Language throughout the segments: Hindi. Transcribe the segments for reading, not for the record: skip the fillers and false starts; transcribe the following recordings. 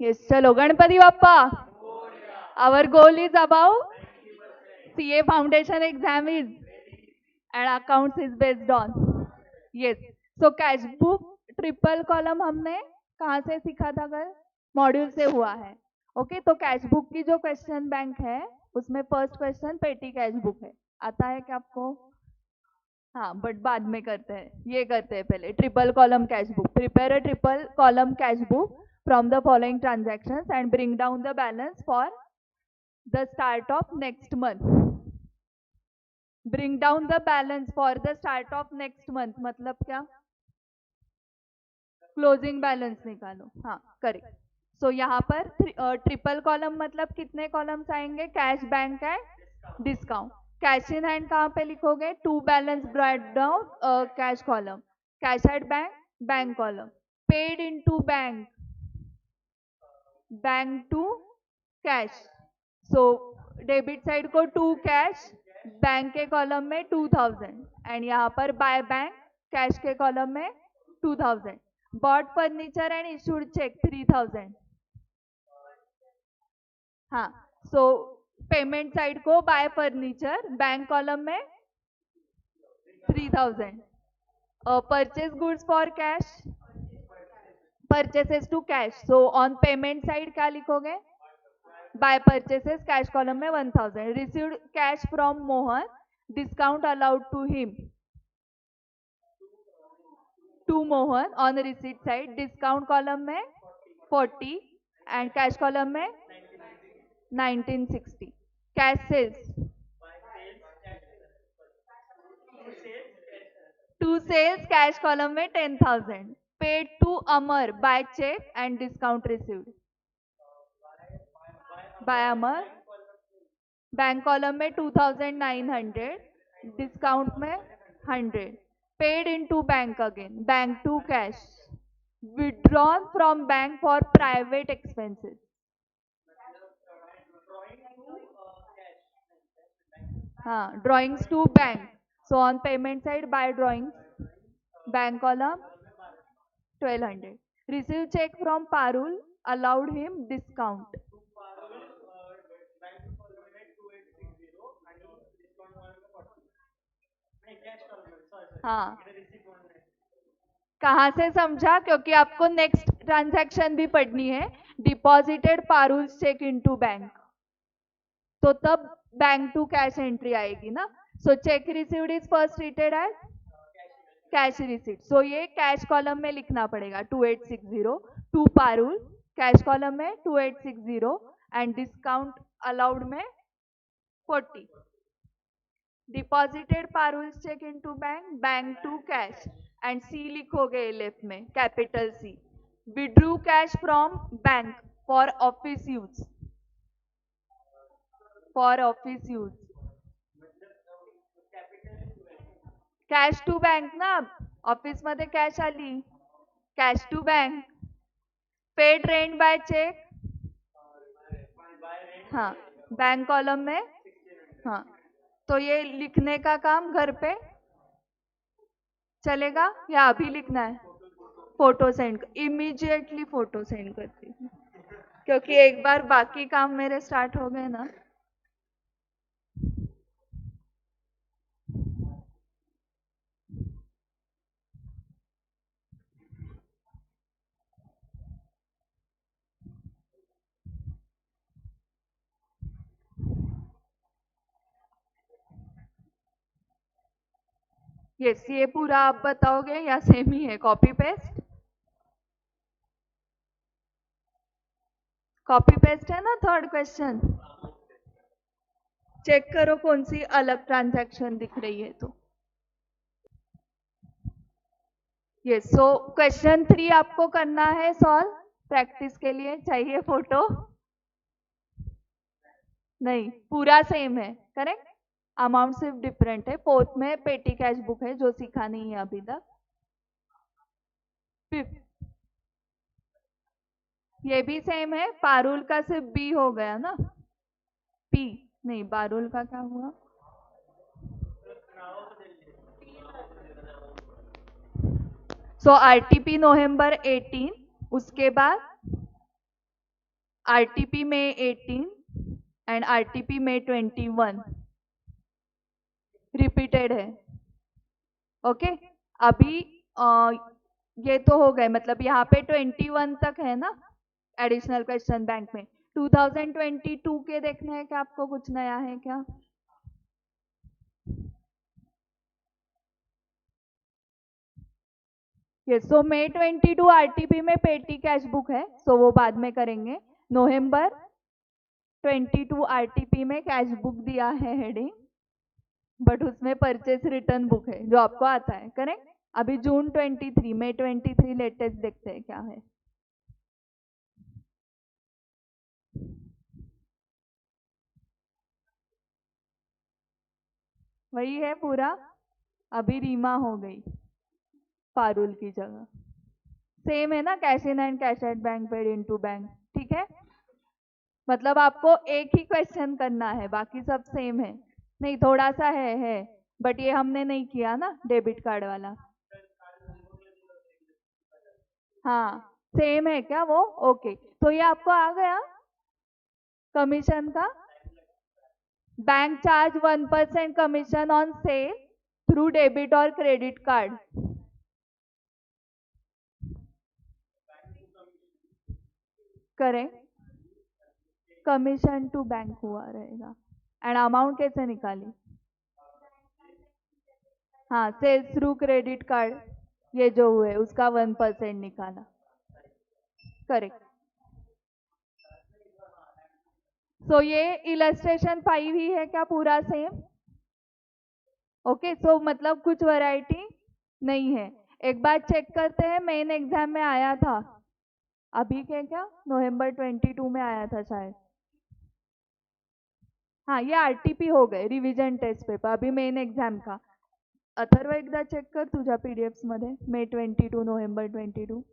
Yes, chalo Ganpati Bappa. Our goal is about CA foundation exam is and accounts is based on. Yes. So cash book triple column हमने कहाँ से सीखा था कल? मॉड्यूल से हुआ है. ओके तो कैश बुक की जो क्वेश्चन बैंक है उसमें फर्स्ट क्वेश्चन पेटी कैश बुक है. आता है क्या आपको? हाँ बट बाद में करते हैं. ये करते हैं पहले triple column cash book. Prepare a triple column cash book from the following transactions and bring down the balance for the start of next month. Bring down the balance for the start of next month मतलब क्या? क्लोजिंग बैलेंस निकालो. हाँ करेक्ट. सो यहाँ पर ट्रिपल कॉलम मतलब कितने कॉलम्स आएंगे? Cash, bank and discount. Cash in hand कहाँ पे लिखोगे? To balance brought down cash column. Cash at bank, bank column. Paid into bank, bank to cash. So debit side को टू कैश, बैंक के कॉलम में 2000 एंड यहाँ पर बाय बैंक कैश के कॉलम में 2000. Bought furniture and issued cheque 3000. हाँ सो पेमेंट साइड को बाय फर्नीचर, बैंक कॉलम में 3000. Purchase goods for cash, purchases to cash. So on payment side क्या लिखोगे? बाय परचेसेस कैश कॉलम में 1000. Received cash from Mohan, discount allowed to him to Mohan. On receipt side discount column में 40 एंड कैश कॉलम में 1960. Cash sales, to sales cash column में 10,000. Paid to Amar by cheque and discount received by Amar. Bank column में 2900, डिस्काउंट में 100. Paid into bank again, bank to cash. Withdrawn from bank for private expenses. हाँ drawings to bank. So on payment side by drawings, bank column 1200. Receive cheque from Parul, allowed him discount. हाँ कहाँ से समझा? क्योंकि आपको नेक्स्ट ट्रांजैक्शन भी पढ़नी है. Deposited Parul cheque into bank, तो तब बैंक टू कैश एंट्री आएगी ना. So cheque received is first treated as cash receipt. So ये कैश कॉलम में लिखना पड़ेगा 2860 टू पारुल, कैश कॉलम में 2860 एंड डिस्काउंट अलाउड में 40. Deposited Parul cheque into bank, bank to cash and C लिखोगे लेफ्ट में capital C. Withdrew cash from bank for office use, for office use. Cash to bank ना, ऑफिस मध्ये कॅश आली, cash to bank. Paid rent by cheque, हाँ बैंक कॉलम में. हाँ तो ये लिखने का काम घर पे चलेगा या अभी लिखना है? Photo send, immediately photo send करती हूँ क्योंकि एक बार बाकी काम मेरे स्टार्ट हो गए ना. यस ये पूरा आप बताओगे या सेम ही है? कॉपी पेस्ट, कॉपी पेस्ट है ना थर्ड क्वेश्चन. चेक करो कौन सी अलग ट्रांजैक्शन दिख रही है तो. यस सो क्वेश्चन 3 आपको करना है सॉल्व. प्रैक्टिस के लिए चाहिए फोटो? नहीं पूरा सेम है. करेक्ट, अमाउंट सिर्फ डिफरेंट है. फोर्थ में पेटी कैश बुक है जो सीखा नहीं है अभी तक. फिफ्थ ये भी सेम है. पारुल का सिर्फ बी हो गया ना, पी नहीं. पारुल का क्या हुआ? सो आरटीपी नवंबर 18, उसके बाद आरटीपी में 18 एंड आरटीपी में 21 रिपीटेड है। ओके अभी ये तो हो गए, मतलब यहाँ पे 21 तक है ना एडिशनल क्वेश्चन बैंक में। 2022 के देखने हैं क्या आपको, कुछ नया है क्या? यस, सो मई 22 आरटीपी में पेटी कैश बुक है, सो वो बाद में करेंगे। नवंबर 22 आरटीपी में कैश बुक दिया है हेडिंग, बट उसमें परचेस रिटर्न बुक है जो आपको आता है, करेक्ट। अभी जून 23 मई 23 लेटेस्ट देखते हैं क्या है। वही है पूरा, अभी रीमा हो गई पारुल की जगह। सेम है ना, cash in and cash at bank paid into bank, ठीक है। मतलब आपको एक ही क्वेश्चन करना है, बाकी सब सेम है। नहीं थोड़ा सा है बट ये हमने नहीं किया ना डेबिट कार्ड वाला। हाँ सेम है क्या वो? ओके तो ये आपको आ गया कमीशन का। Bank charge 1% commission on sale through debit और क्रेडिट कार्ड। करें कमीशन टू बैंक हुआ रहेगा। एंड अमाउंट कैसे निकाली? हाँ सेल्स थ्रू क्रेडिट कार्ड, ये जो हुए उसका 1% निकाला। करेक्ट। सो ये इलस्ट्रेशन 5 ही है क्या पूरा सेम? ओके सो मतलब कुछ वैरायटी नहीं है। एक बार चेक करते हैं, मेन एग्जाम में आया था अभी के क्या नवंबर 22 में आया था शायद। हाँ ये आरटीपी हो गए रिविजन टेस्ट पेपर, अभी मेन एग्जाम का। अथर्व एकदा चेक कर तुझ्या पीडीएफ्स मध्ये मे 22 नोव्हेंबर 22।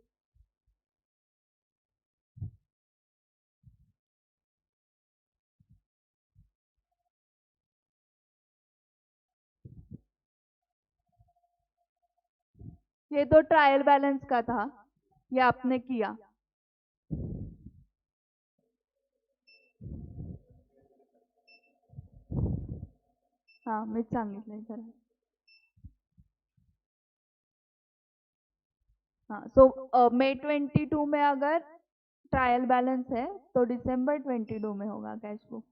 ये तो ट्रायल बैलेंस का था, ये आपने किया। हाँ मी सांगितलंय जरा। हाँ सो मई 22 में अगर ट्रायल बैलेंस है तो दिसंबर 22 में होगा कैश बुक।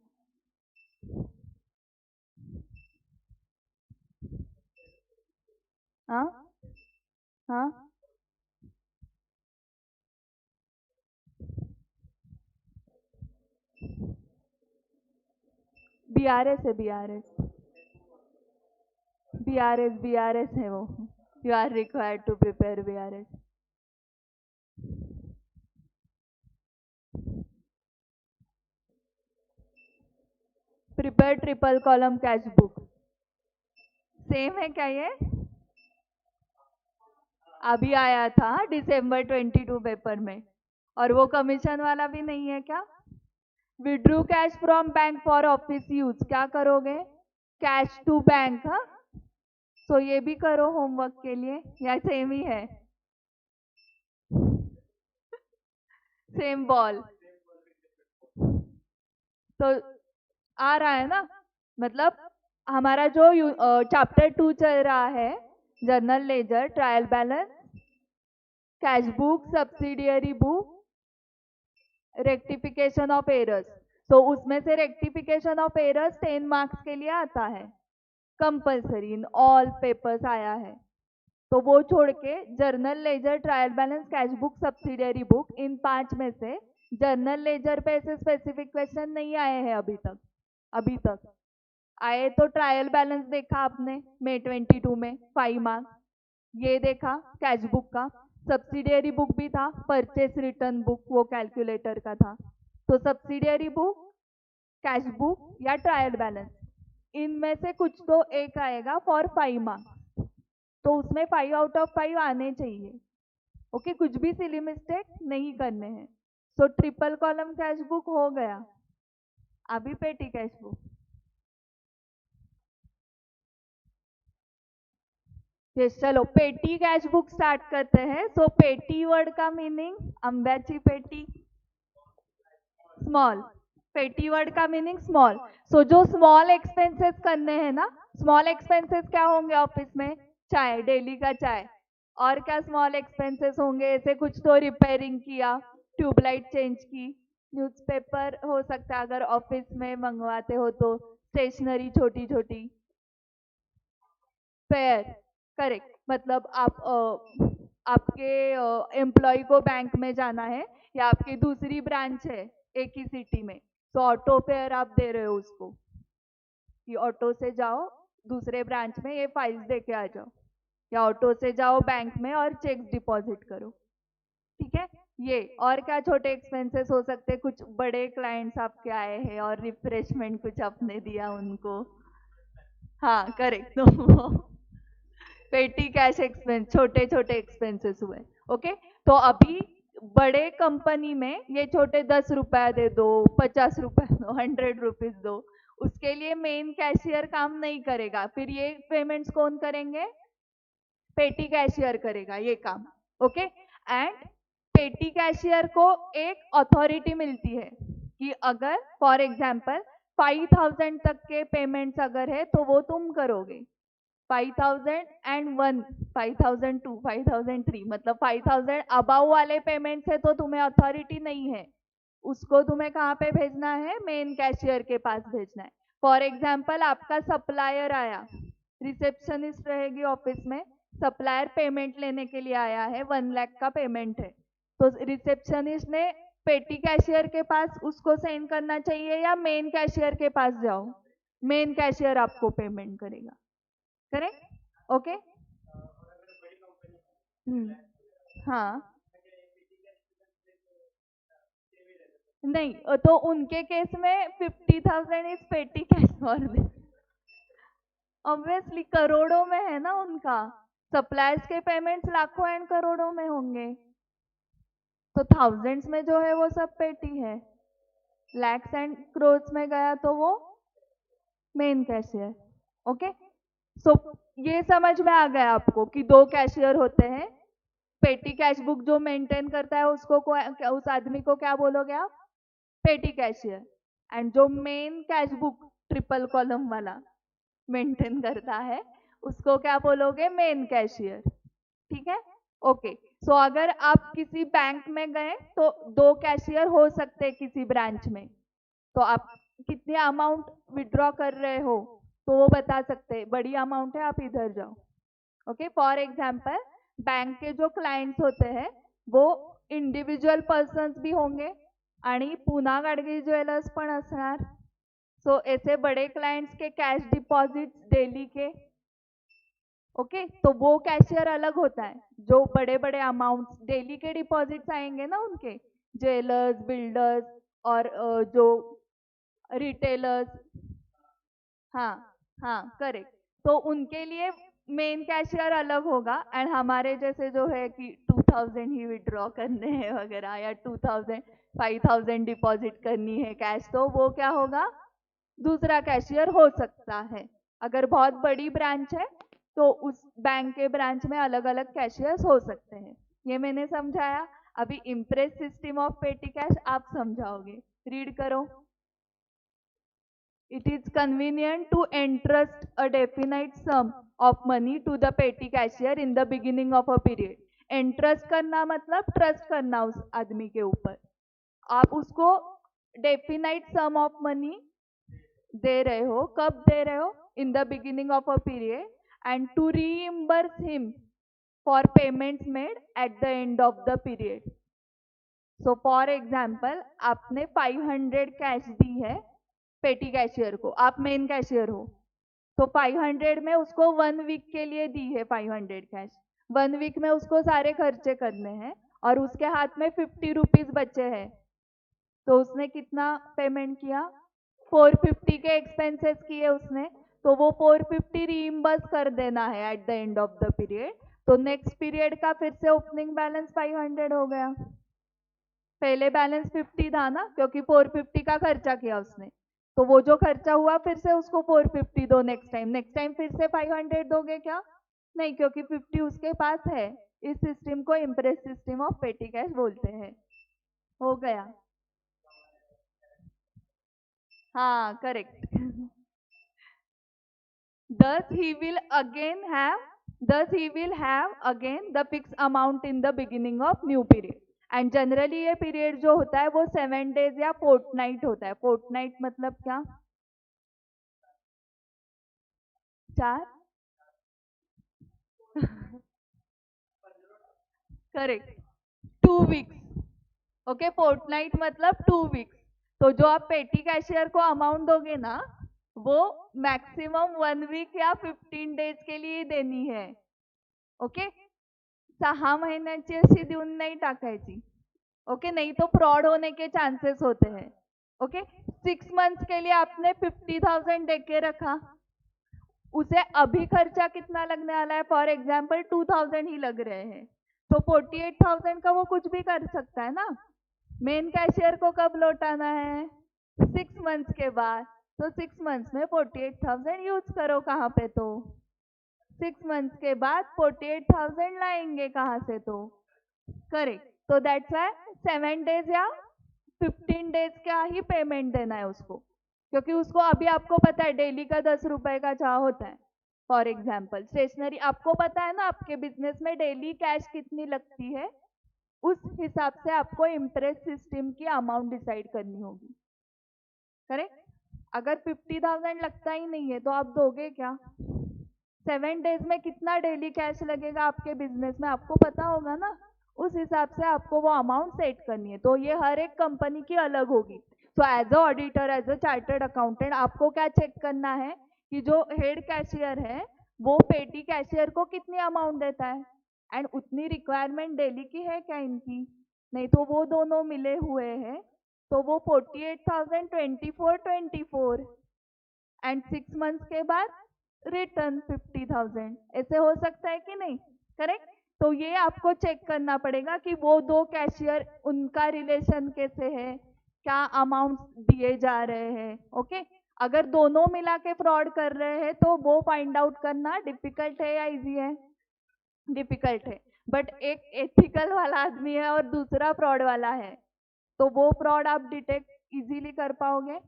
हाँ हाँ बीआरएस है, बीआरएस है वो। You are required to prepare BRS. Prepare triple column cash book same है क्या ये? अभी आया था दिसंबर 22 पेपर में, और वो कमीशन वाला भी नहीं है क्या? Withdrew cash from bank for office use, क्या करोगे? Cash to bank. हाँ सो ये भी करो होमवर्क के लिए, या सेम ही है? सेम बॉल तो आ रहा है ना। मतलब हमारा जो चैप्टर 2 चल रहा है, journal ledger, trial balance, cash book, subsidiary book, rectification of errors. तो उसमें से रेक्टिफिकेशन ऑफ एरर्स 10 मार्क्स के लिए आता है, कंपल्सरी इन ऑल पेपर्स आया है। तो वो छोड़ के journal ledger, trial balance, cash book, subsidiary book, इन 5 में से जर्नल लेजर पे ऐसे स्पेसिफिक क्वेश्चन नहीं आए हैं अभी तक आए तो ट्रायल बैलेंस देखा आपने मई 22 में 5 मार्क्स, ये देखा कैश बुक का। सब्सिडियरी बुक भी था, परचेस रिटर्न बुक वो कैलकुलेटर का था। तो सब्सिडियरी बुक, कैश बुक या ट्रायल बैलेंस, इनमें से कुछ तो एक आएगा फॉर 5 मार्क्स, तो उसमें 5 आउट ऑफ 5 आने चाहिए। ओके कुछ भी सिली मिस्टेक नहीं करने हैं। सो ट्रिपल कॉलम कैश बुक हो गया, अभी पेटी कैश बुक। यस चलो पेटी कैश बुक स्टार्ट करते हैं। सो पेटी वर्ड का मीनिंग आंब्याची पेटी, स्मॉल, पेटी वर्ड का मीनिंग स्मॉल। सो जो स्मॉल एक्सपेंसेस करने हैं ना, स्मॉल एक्सपेंसेस क्या होंगे ऑफिस में? चाय, डेली का चाय। और क्या स्मॉल एक्सपेंसेस होंगे? ऐसे कुछ तो रिपेयरिंग किया, ट्यूबलाइट चेंज की, न्यूज़पेपर हो सकता है अगर ऑफिस में मंगवाते हो तो, स्टेशनरी छोटी छोटी, फेयर, करेक्ट। मतलब आप आपके एम्प्लॉय को बैंक में जाना है या आपकी दूसरी ब्रांच है एक ही सिटी में, तो ऑटो फेयर आप दे रहे हो उसको कि ऑटो से जाओ दूसरे ब्रांच में, ये फाइल्स दे के आ जाओ, या ऑटो से जाओ बैंक में और चेक्स डिपॉजिट करो। ठीक है, ये। और क्या छोटे एक्सपेंसेस हो सकते हैं? कुछ बड़े क्लाइंट्स आपके आए हैं और रिफ्रेशमेंट कुछ आपने दिया उनको, हाँ करेक्ट। तो पेटी कैश एक्सपेंस, छोटे छोटे एक्सपेंसेस हुए। ओके, तो अभी बड़े कंपनी में ये छोटे 10 रुपया दे दो, 50 रुपया दो, 100 रुपीज दो, उसके लिए मेन कैशियर काम नहीं करेगा, फिर ये पेमेंट्स कौन करेंगे? पेटी कैशियर करेगा ये काम। ओके, एंड पेटी कैशियर को एक अथॉरिटी मिलती है कि अगर फॉर एग्जांपल 5000 तक के पेमेंट्स अगर है तो वो तुम करोगे। 5001, 5002, 5003, मतलब 5000 अबाव वाले पेमेंट्स है तो तुम्हें अथॉरिटी नहीं है, उसको तुम्हें कहाँ पे भेजना है? मेन कैशियर के पास भेजना है। फॉर एग्जाम्पल आपका सप्लायर आया, रिसेप्शनिस्ट रहेगी ऑफिस में, सप्लायर पेमेंट लेने के लिए आया है, 1 लाख का पेमेंट है, तो रिसेप्शनिस्ट ने पेटी कैशियर के पास उसको सेंड करना चाहिए या मेन कैशियर के पास जाओ? मेन कैशियर आपको पेमेंट करेगा, करेक्ट। ओके, हाँ, नहीं तो उनके केस में 50,000 इज पेटी कैश फॉर दिस, ऑब्वियसली करोड़ों में है ना उनका, सप्लायर्स के पेमेंट्स लाखों एंड करोड़ों में होंगे, तो थाउजेंड्स में जो है वो सब पेटी है, लैक्स एंड क्रोर्स में गया तो वो मेन कैशियर। ओके, सो ये समझ में आ गया आपको कि दो कैशियर होते हैं, पेटी कैश बुक जो मेंटेन करता है उसको उस आदमी को क्या बोलोगे आप? पेटी कैशियर। एंड जो main cash book triple column वाला मेंटेन करता है उसको क्या बोलोगे? Main cashier. ठीक है, ओके। सो अगर आप किसी बैंक में गए तो दो कैशियर हो सकते हैं किसी ब्रांच में, तो आप कितनी अमाउंट विड्रॉ कर रहे हो तो वो बता सकते हैं, बड़ी अमाउंट है आप इधर जाओ। ओके, फॉर एग्जाम्पल बैंक के जो क्लाइंट्स होते हैं वो इंडिव्हिज्युअल पर्सन्स भी होंगे आणि पुना गाडगे ज्वेलर्स पण असणार, सो ऐसे बड़े क्लाइंट्स के कैश डिपॉजिट्स डेली के, ओके, तो वो कैशियर अलग होता है, जो बड़े बड़े अमाउंट्स डेली के डिपॉजिट्स आएंगे ना उनके, ज्वेलर्स, बिल्डर्स और जो रिटेलर्स, हाँ हाँ करेक्ट, तो उनके लिए मेन कैशियर अलग होगा, एंड हमारे जैसे जो है कि 2000 ही विड्रॉ करने हैं वगैरह, या 2000, 5000 डिपॉजिट करनी है कैश, तो वो क्या होगा? दूसरा कैशियर हो सकता है। अगर बहुत बड़ी ब्रांच है तो उस बैंक के ब्रांच में अलग अलग कैशियर्स हो सकते हैं। ये मैंने समझाया। अभी इम्प्रेस सिस्टम ऑफ पेटी कैश आप समझाओगे, रीड करो। It is convenient to entrust a definite sum of money to the petty cashier in the beginning of a period. Entrust करना मतलब ट्रस्ट करना उस आदमी के ऊपर, आप उसको डेफिनाइट सम ऑफ मनी दे रहे हो, कब दे रहे हो? In the beginning of a period, and to reimburse him for payments made at the end of the period. So for example आपने 500 कैश दी है पेटी कैशियर को, आप मेन कैशियर हो, तो 500 में उसको 1 वीक के लिए दी है 500 कैश, 1 वीक में उसको सारे खर्चे करने हैं और उसके हाथ में 50 रुपीज बचे हैं, तो उसने कितना पेमेंट किया? 450 के एक्सपेंसेस किए उसने, तो वो 450 रीइम्बर्स कर देना है eight the end of the period, तो नेक्स्ट पीरियड का फिर से ओपनिंग बैलेंस 500 हो गया। पहले बैलेंस 50 था ना, क्योंकि 450 का खर्चा किया उसने, तो वो जो खर्चा हुआ फिर से उसको 450 दो नेक्स्ट टाइम फिर से 500 दोगे क्या? नहीं, क्योंकि 50 उसके पास है। इस सिस्टम को इम्प्रेस सिस्टम ऑफ पेटी कैश बोलते हैं। हो गया। हाँ, correct. Thus he will again have, thus he will have again the fixed amount in the beginning of new period. And generally ये पीरियड जो होता है वो 7 days या फोर्टनाइट होता है. फोर्टनाइट मतलब क्या? 4. करेक्ट. 2 weeks. ओके, फोर्टनाइट मतलब 2 weeks. तो जो आप पेटी कैशियर को अमाउंट दोगे ना, वो मैक्सिमम 1 week या 15 days के लिए देनी है. ओके, 6 महिन्याची अशी देऊन नाही टाकायची. ओके, नहीं तो फ्रॉड होने के चांसेस होते हैं. ओके, 6 months के लिए आपने 50,000 दे के रखा, उसे अभी खर्चा कितना लगने वाला है? फॉर एग्जाम्पल 2,000 ही लग रहे हैं, तो 48,000 का वो कुछ भी कर सकता है ना. मेन कैशियर को कब लौटाना है? 6 months के बाद. तो 6 months में 48,000 यूज करो. कहाँ पे? तो 6 months के बाद 48,000 लाएंगे कहाँ से? तो करेक्ट. तो दैट्स वाई 7 days या 15 days का ही पेमेंट देना है उसको, क्योंकि उसको अभी आपको पता है डेली का 10 रुपए का चाह होता है. फॉर एग्जाम्पल स्टेशनरी, आपको पता है ना आपके बिजनेस में डेली कैश कितनी लगती है, उस हिसाब से आपको इम्प्रेस सिस्टम की अमाउंट डिसाइड करनी होगी. करेक्ट. अगर 50,000 लगता ही नहीं है तो आप दोगे क्या? 7 days में कितना डेली कैश लगेगा आपके बिजनेस में आपको पता होगा ना, उस हिसाब से आपको वो अमाउंट सेट करनी है. तो ये हर एक कंपनी की अलग होगी. तो as a auditor, as a chartered accountant, आपको क्या चेक करना है कि जो हेड कैशियर है वो पेटी कैशियर को कितनी अमाउंट देता है, एंड उतनी रिक्वायरमेंट डेली की है क्या इनकी. नहीं तो वो दोनों मिले हुए हैं तो वो 48,000 24 एंड 6 months के बाद रिटर्न 50,000, ऐसे हो सकता है कि नहीं? करेक्ट. तो ये आपको चेक करना पड़ेगा कि वो दो कैशियर, उनका रिलेशन कैसे है, क्या अमाउंट दिए जा रहे हैं. ओके, अगर दोनों मिला के फ्रॉड कर रहे हैं तो वो फाइंड आउट करना डिफिकल्ट है या इजी है? डिफिकल्ट है. बट एक एथिकल वाला आदमी है और दूसरा फ्रॉड वाला है, तो वो फ्रॉड आप डिटेक्ट इजीली कर पाओगे.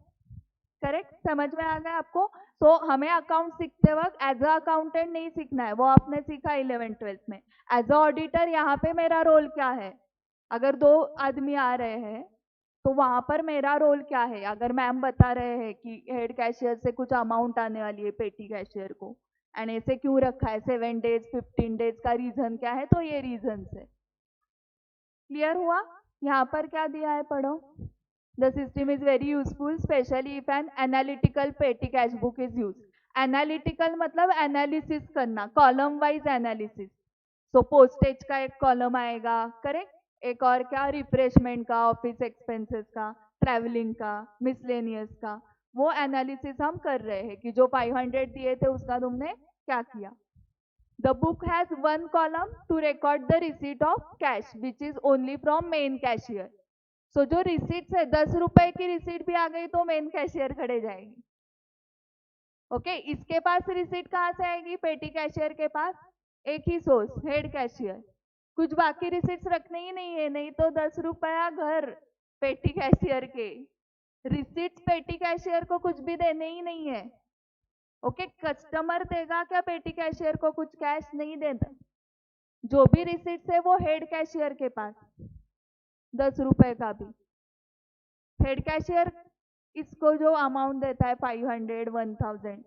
करेक्ट. समझ में आ गया आपको? तो हमें अकाउंट सीखते वक्त एज अ अकाउंटेंट नहीं सीखना है, वो आपने सीखा 11th-12th में. एज अ ऑडिटर यहाँ पे मेरा रोल क्या है? अगर 2 आदमी आ रहे हैं तो वहां पर मेरा रोल क्या है? अगर मैम बता रहे हैं कि हेड कैशियर से कुछ अमाउंट आने वाली है पेटी कैशियर को, एंड ऐसे क्यों रखा है 7 days 15 days का रीजन क्या है? तो ये रीजन है. क्लियर हुआ? यहाँ पर क्या दिया है पढ़ो. The system is very useful, especially if an analytical petty cash book is used. Analytical मतलब एनालिसिस करना, कॉलम वाइज एनालिसिस. सो पोस्टेज का एक कॉलम आएगा, करेक्ट. एक और क्या? रिफ्रेशमेंट का, ऑफिस एक्सपेंसेस का, ट्रैवलिंग का, मिसलेनियस का. वो एनालिसिस हम कर रहे हैं कि जो 500 दिए थे उसका तुमने क्या किया. The book has one column to record the receipt of cash, which is only from main cashier. सो जो रिसीट है 10 रुपए की रिसीट भी आ गई तो मेन कैशियर खड़े जाएगी. ओके, इसके पास रिसीट कहाँ से आएगी? पेटी कैशियर के पास एक ही सोर्स, हेड कैशियर. कुछ बाकी रिसीट्स रखने ही नहीं है, नहीं तो 10 रुपया घर पेटी कैशियर के. रिसीट्स पेटी कैशियर को कुछ भी देने ही नहीं है. ओके, कस्टमर देगा क्या पेटी कैशियर को? कुछ कैश नहीं देता. जो भी रिसीट्स है वो हेड कैशियर के पास, 10 रुपए का भी. हेड कैशियर इसको जो अमाउंट देता है 500 1000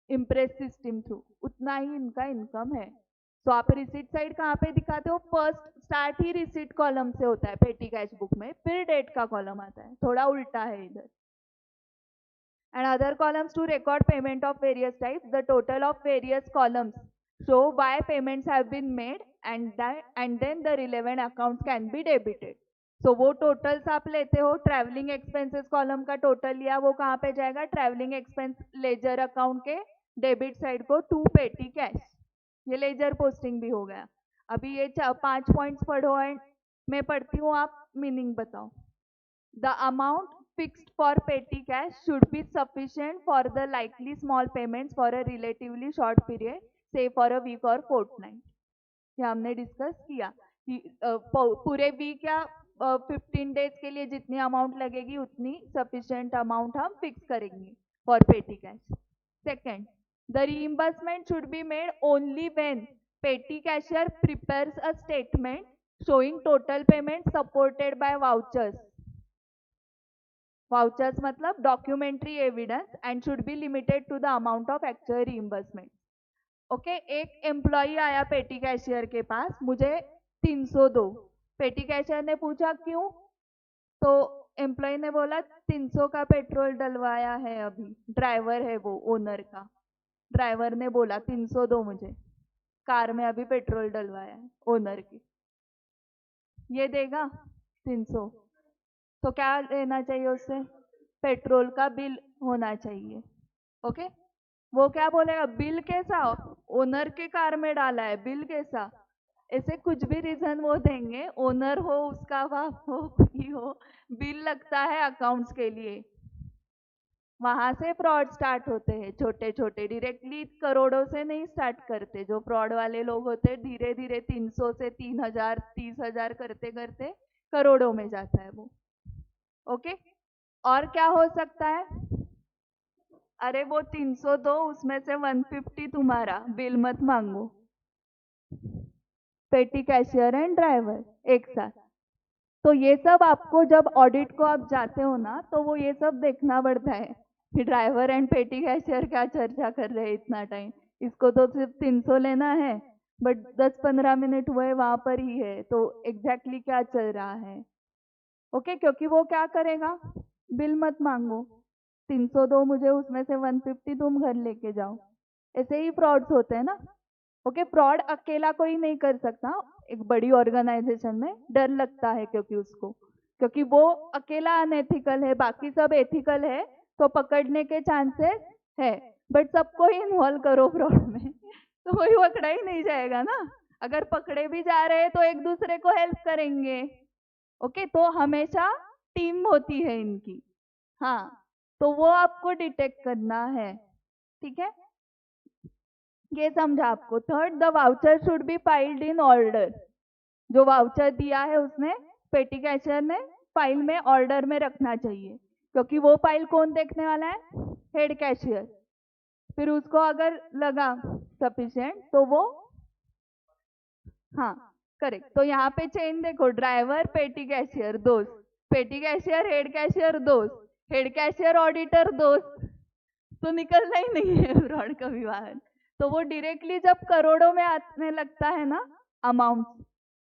इम्प्रेस सिस्टम थ्रू, उतना ही इनका इनकम है. तो आप रिसीट साइड कहाँ पे दिखाते हो? फर्स्ट स्टार्ट ही रिसीट कॉलम से होता है पेटी कैश बुक में, फिर डेट का कॉलम आता है. थोड़ा उल्टा है इधर. And other columns to record payment of various types. The total of various columns show why payments have been made and then the relevant accounts can be debited. So वो टोटल्स आप लेते हो. ट्रैवलिंग एक्सपेंसेस कॉलम का टोटल लिया, वो कहाँ पे जाएगा? ट्रैवलिंग एक्सपेंस लेजर अकाउंट के डेबिट साइड को टू पेटी कैश. ये लेजर पोस्टिंग भी हो गया. अभी ये 5 पॉइंट्स पढ़ो एंड मैं पढ़ती हूँ, आप मीनिंग बताओ. The amount fixed for petty cash should be sufficient for the likely small payments for a relatively short period, say for a week or fortnight. ये हमने डिस्कस किया कि पूरे वीक या 15 डेज के लिए जितनी अमाउंट लगेगी उतनी सफिशिएंट अमाउंट हम फिक्स करेंगे for petty cash. Second, the reimbursement should be made only when petty cashier prepares a statement showing total payment supported by vouchers. Vouchers मतलब documentary evidence and should be limited to the amount of actual reimbursement. Okay एक एम्प्लॉय आया पेटी कैशियर के पास, मुझे 300 दो. पेटी कैशियर ने पूछा क्यों, तो एम्प्लॉय ने बोला 300 का पेट्रोल डलवाया है अभी, ड्राइवर है वो ओनर का. ड्राइवर ने बोला 300 दो मुझे, कार में अभी पेट्रोल डलवाया है ओनर की. ये देगा 300, तो क्या लेना चाहिए उससे, पेट्रोल का बिल होना चाहिए. ओके, वो क्या बोलेगा, बिल कैसा, ओनर के कार में डाला है, बिल कैसा, ऐसे कुछ भी रीजन वो देंगे. ओनर हो, उसका बाप हो, कोई हो, बिल लगता है अकाउंट्स के लिए. वहां से फ्रॉड स्टार्ट होते हैं छोटे छोटे, डायरेक्टली करोड़ों से नहीं स्टार्ट करते. जो फ्रॉड वाले लोग होते हैं धीरे धीरे 300 से 3000 30,000 करते करते करोड़ों में जाता है वो. ओके, और क्या हो सकता है, अरे वो 300 दो, उसमें से 150 तुम्हारा, बिल मत मांगो. पेटी कैशियर एंड ड्राइवर एक साथ. तो ये सब आपको जब ऑडिट को आप जाते हो ना, तो वो ये सब देखना पड़ता है कि ड्राइवर एंड पेटी कैशियर क्या चर्चा कर रहे हैं इतना टाइम. इसको तो सिर्फ 300 लेना है, बट 10-15 मिनट हुए वहां पर ही है, तो एग्जैक्टली क्या चल रहा है. ओके, क्योंकि वो क्या करेगा, बिल मत मांगो, 300 दो मुझे, उसमें से 150 तुम घर लेके जाओ. ऐसे ही फ्रॉड्स होते हैं ना. ओके, फ्रॉड अकेला कोई नहीं कर सकता. एक बड़ी ऑर्गेनाइजेशन में डर लगता है क्योंकि वो अकेला अनएथिकल है, बाकी सब एथिकल है, तो पकड़ने के चांसेस है. बट सबको ही इन्वॉल्व करो फ्रॉड में तो कोई पकड़ा ही नहीं जाएगा ना. अगर पकड़े भी जा रहे हैं तो एक दूसरे को हेल्प करेंगे. ओके, तो हमेशा टीम होती है इनकी. हाँ, तो वो आपको डिटेक्ट करना है. ठीक है, ये समझा आपको. Third, the voucher should be filed in order. जो वाउचर दिया है उसने, पेटी कैशियर ने, फाइल में ऑर्डर में रखना चाहिए, क्योंकि वो फाइल कौन देखने वाला है, हेड कैशियर. फिर उसको अगर लगा सफिशिएंट तो वो, हाँ करेक्ट. तो यहाँ पे चेन देखो, ड्राइवर पेटी कैशियर दोस्त, पेटी कैशियर हेड कैशियर दोस्त, हेड कैशियर ऑडिटर दोस्त, तो निकलना ही नहीं है फ्रॉड कभी बाहर. तो वो डायरेक्टली जब करोड़ों में आने लगता है ना अमाउंट,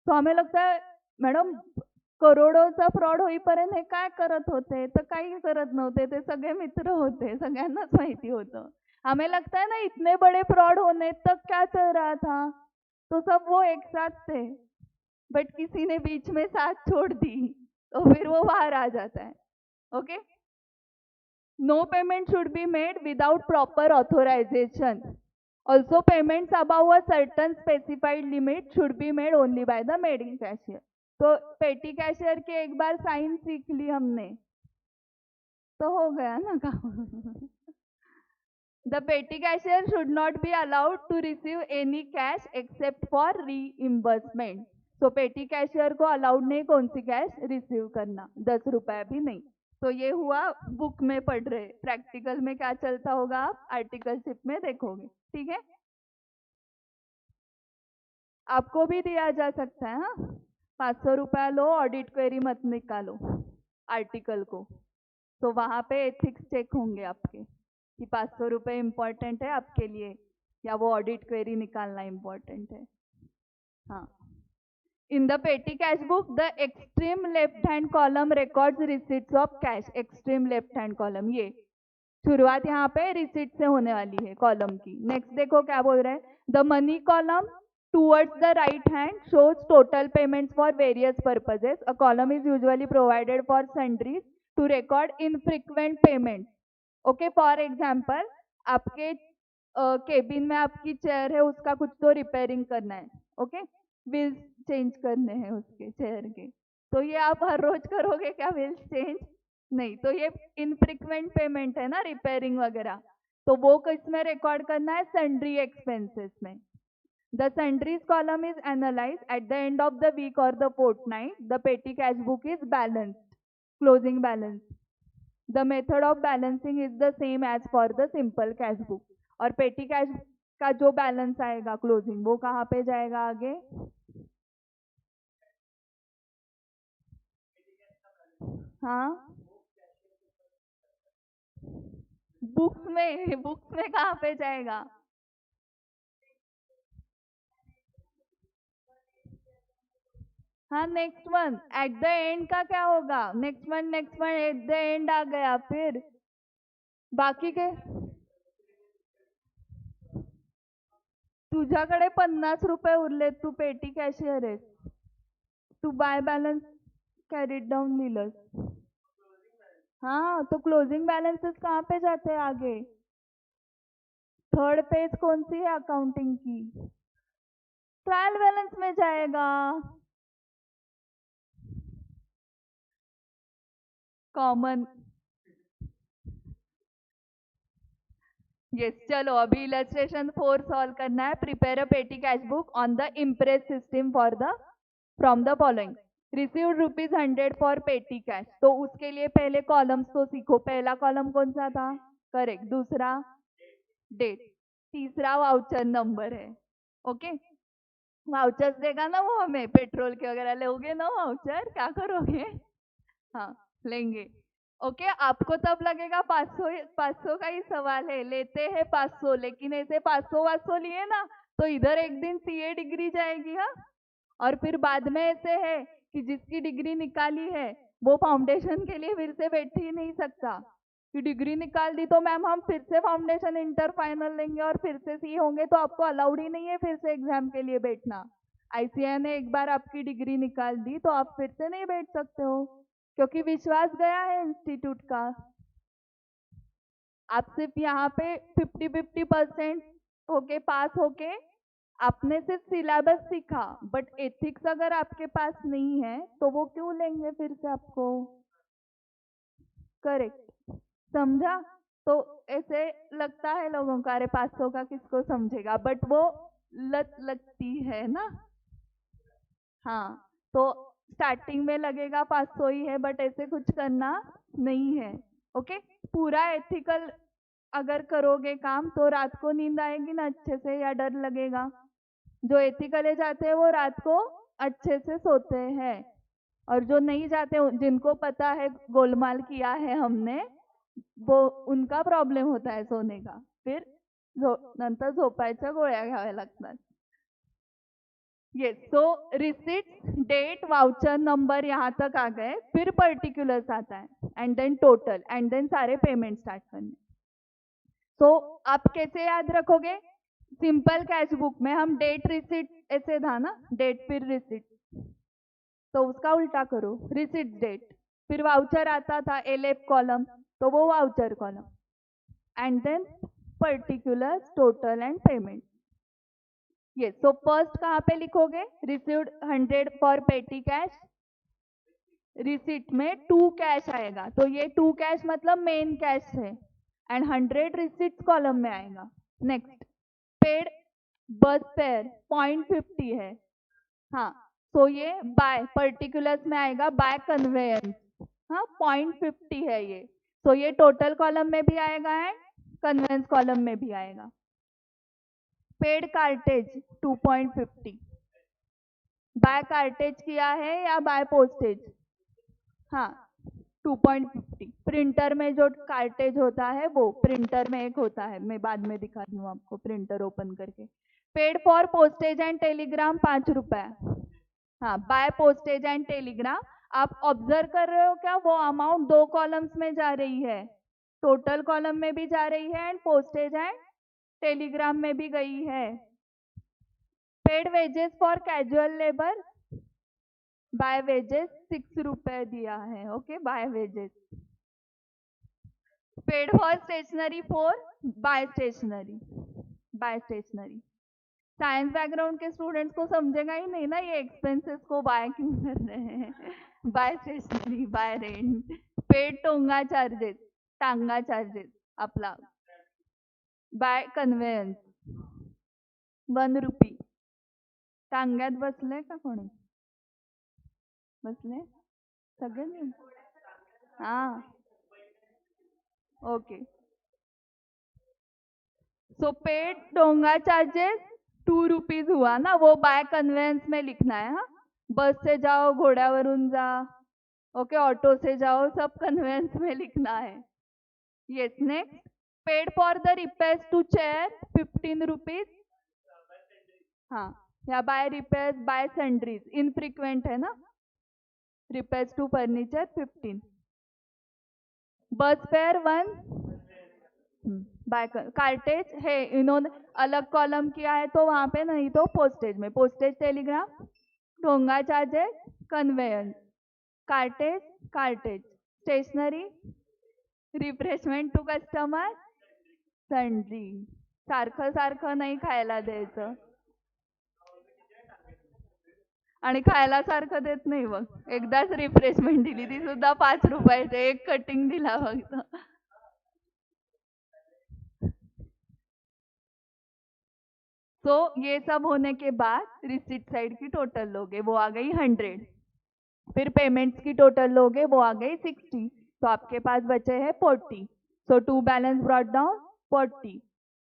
तो हमें लगता है मॅडम करोडोचा फ्रॉड होईपर्यंत हे काय करत होते, तर काही करत नव्हते, ते सगळे मित्र होते, सगळ्यांनाच माहिती होतं. हमें लगता है ना इतने बड़े फ्रॉड होने तक क्या चल रहा था, तो सब वो एक साथ थे, बट किसी ने बीच में साथ छोड़ दी, तो फिर वो बाहर आ जाता है. Okay, no payment should be made without proper authorization. Also, payments above a certain specified limit should be made only by the main cashier. तो पेटी कैशियर के एक बार साइन सीख ली हमने, तो हो गया ना काम. The petty cashier should not be allowed to receive any cash except for reimbursement. So पेटी कैशियर को अलाउड नहीं कौन सी कैश रिसीव करना, 10 रुपए भी नहीं. तो ये हुआ बुक में पढ़ रहे, प्रैक्टिकल में क्या चलता होगा आप आर्टिकलशिप में देखोगे. ठीक है, आपको भी दिया जा सकता है. हाँ, 500 रुपया लो, ऑडिट क्वेरी मत निकालो आर्टिकल को, तो वहां पे एथिक्स चेक होंगे आपके कि 500 रुपये इम्पोर्टेंट है आपके लिए या वो ऑडिट क्वेरी निकालना इम्पोर्टेंट है. हाँ, in the petty cash book the extreme left hand column records receipts of cash. extreme left hand column, ये शुरुआत यहाँ पे रिसीट से होने वाली है कॉलम की. नेक्स्ट देखो क्या बोल रहे हैं, the money column towards the right hand shows total payments for various purposes. A column is usually provided for sundries to record infrequent payments. Okay, for example, आपके केबिन में आपकी चेयर है, उसका कुछ तो रिपेयरिंग करना है. ओके, व्हील्स चेंज करने हैं उसके चेयर के, तो ये आप हर रोज करोगे क्या व्हील्स चेंज, नहीं. तो ये इनफ्रीक्वेंट पेमेंट है ना, रिपेयरिंग वगैरह, तो वो किसमें रिकॉर्ड करना है, सन्ड्री एक्सपेंसेस में. The sundries column is analyzed at the end of the week or the fortnight. The petty cash book is balanced, closing balance. The method of balancing is the same as for the simple cash book. और petty cash का जो balance आएगा closing वो कहाँ पे जाएगा आगे? हाँ, बुक्स में कहाँ पे जाएगा? हाँ, next one at the end का क्या होगा? Next one at the end आ गया, फिर बाकी के तुझ्याकडे 50 रुपये उरले, तू पेटी कॅशियर आहेस, तू बाय बॅलन्स कॅरीड डाउन लिहिलंस. हाँ, तो क्लोजिंग बैलेंसेस कहाँ पे जाते हैं आगे? थर्ड पेज कौन सी है अकाउंटिंग की? ट्रायल बैलेंस में जाएगा. कॉमन. यस, चलो अभी इलस्ट्रेशन 4 सॉल्व करना है. प्रिपेयर अ पेटी cash book on the impress system for the from the following. Received ₹100 for petty cash. तो उसके लिए पहले कॉलम्स तो सीखो. पहला कॉलम कौन सा था? करेक्ट. दूसरा डेट. तीसरा वाउचर नंबर है. ओके, वाउचर्स देगा ना वो हमें, पेट्रोल के वगैरह लोगे ना वाउचर, क्या करोगे? हाँ, लेंगे. ओके, आपको तब लगेगा 500 का ही सवाल है, लेते हैं 500, लेकिन ऐसे 500 लिए ना तो इधर एक दिन सीए डिग्री जाएगी. हाँ, और फिर बाद में ऐसे है कि जिसकी डिग्री निकाली है वो फाउंडेशन के लिए फिर से बैठ ही नहीं सकता. कि डिग्री निकाल दी तो मैम हम फिर से फाउंडेशन इंटर फाइनल लेंगे और फिर से सी होंगे, तो आपको अलाउड ही नहीं है फिर से एग्जाम के लिए बैठना. आईसीआई ने एक बार आपकी डिग्री निकाल दी तो आप फिर से नहीं बैठ सकते हो, क्योंकि विश्वास गया है इंस्टीट्यूट का. आप सिर्फ यहाँ पे 50% होके पास होके आपने सिर्फ सिलेबस सीखा, बट एथिक्स अगर आपके पास नहीं है तो वो क्यों लेंगे फिर से आपको? करेक्ट. समझा? तो ऐसे लगता है लोगों का, अरे 500 का किसको समझेगा, बट वो लत लगती है ना. हाँ, तो स्टार्टिंग में लगेगा 500 ही है, बट ऐसे कुछ करना नहीं है. ओके, पूरा एथिकल अगर करोगे काम तो रात को नींद आएगी ना अच्छे से, या डर लगेगा? जो एथिकली जाते हैं वो रात को अच्छे से सोते हैं, और जो नहीं जाते जिनको पता है गोलमाल किया है हमने, वो उनका प्रॉब्लेम होता है सोने का. फिर नंतर झोपायच्या गोळ्या घ्याव्या लागतात. Yes, so receipts, date, voucher number यहाँ तक आ गए. फिर पर्टिकुलर्स आता है, and then total, and then सारे पेमेंट स्टार्ट करने. तो आप कैसे याद रखोगे? सिंपल कैश बुक में हम डेट रिसिट ऐसे था ना, डेट फिर रिसिट, तो उसका उल्टा करो, रिसिट डेट. फिर वाउचर आता था एलएफ कॉलम, तो वो voucher column, and then particular, total and payment. ये सो फर्स्ट कहाँ पे लिखोगे? Received 100 for petty cash. Receipt में 2 कैश आएगा, तो ये 2 कैश मतलब मेन कैश है, एंड 100 रिसिट कॉलम में आएगा. नेक्स्ट, पेड बस फेयर 0.50 है. हाँ, तो ये बाय पर्टिकुलर्स में आएगा, बाय कन्वेयंस. हाँ, 0.50 है ये, तो ये टोटल कॉलम में भी आएगा एंड कन्वेंस कॉलम में भी आएगा. Paid cartridge 2.50. बाय कार्टेज किया है या बाय पोस्टेज? हाँ, 2.50. प्रिंटर में जो कार्टेज होता है वो प्रिंटर में एक होता है, मैं बाद में दिखा दूँ आपको प्रिंटर ओपन करके. Paid for postage and Telegram 5 रुपए. हाँ, बाय पोस्टेज एंड टेलीग्राम. आप ऑब्जर्व कर रहे हो क्या? वो अमाउंट 2 कॉलम्स में जा रही है, टोटल कॉलम में भी जा रही है एंड पोस्टेज एंड टेलीग्राम में भी गई है. Paid wages for casual labour, by wages 6 रुपए दिया है. Okay, by wages. Paid for stationery for by stationery, by stationery. Science background के स्टूडेंट्स को समझेगा ही नहीं ना ये एक्सपेंसेस को बाय क्यों कर रहे हैं. By stationery, by rent. Paid tonga charges, tanga charges आपला. By conveyance 1 rupee. टांग्यात बसले का कोणी? बसले सगळे? हाँ okay. So paid tonga charges 2 rupees हुआ ना, वो बाय कन्वेंस में लिखना है. हाँ, बस से जाओ, घोड्यावरून जा, ओके, ऑटो से जाओ, सब कन्वेंस में लिखना है. Yes. Next, paid for the repairs to chair 15 rupees. हाँ, या by repairs by sundries, infrequent है ना. Repairs to furniture 15. Bus fair 1. Bye cartridge है, इन्होंने अलग कॉलम किया है तो वहां पे नहीं, तो पोस्टेज में पोस्टेज टेलीग्राम, ढोंगा charges, conveyance, cartage cartage, stationery, refreshment to customer, sundry. सारखं सारखं नाही खायला द्यायचं. आणि खायला सारखं देत नाही बघ. एकदाच रिफ्रेशमेंट दिली, ती सुद्धा 5 रुपयाचे, एक कटिंग दिला फक्त. तो ये सब होने के बाद रिसिट साइड की टोटल लोगे, वो आ गई 100. फिर पेमेंट्स की टोटल लोगे, वो आ गई 60. तो आपके पास बचे हैं 40. So to balance brought down 40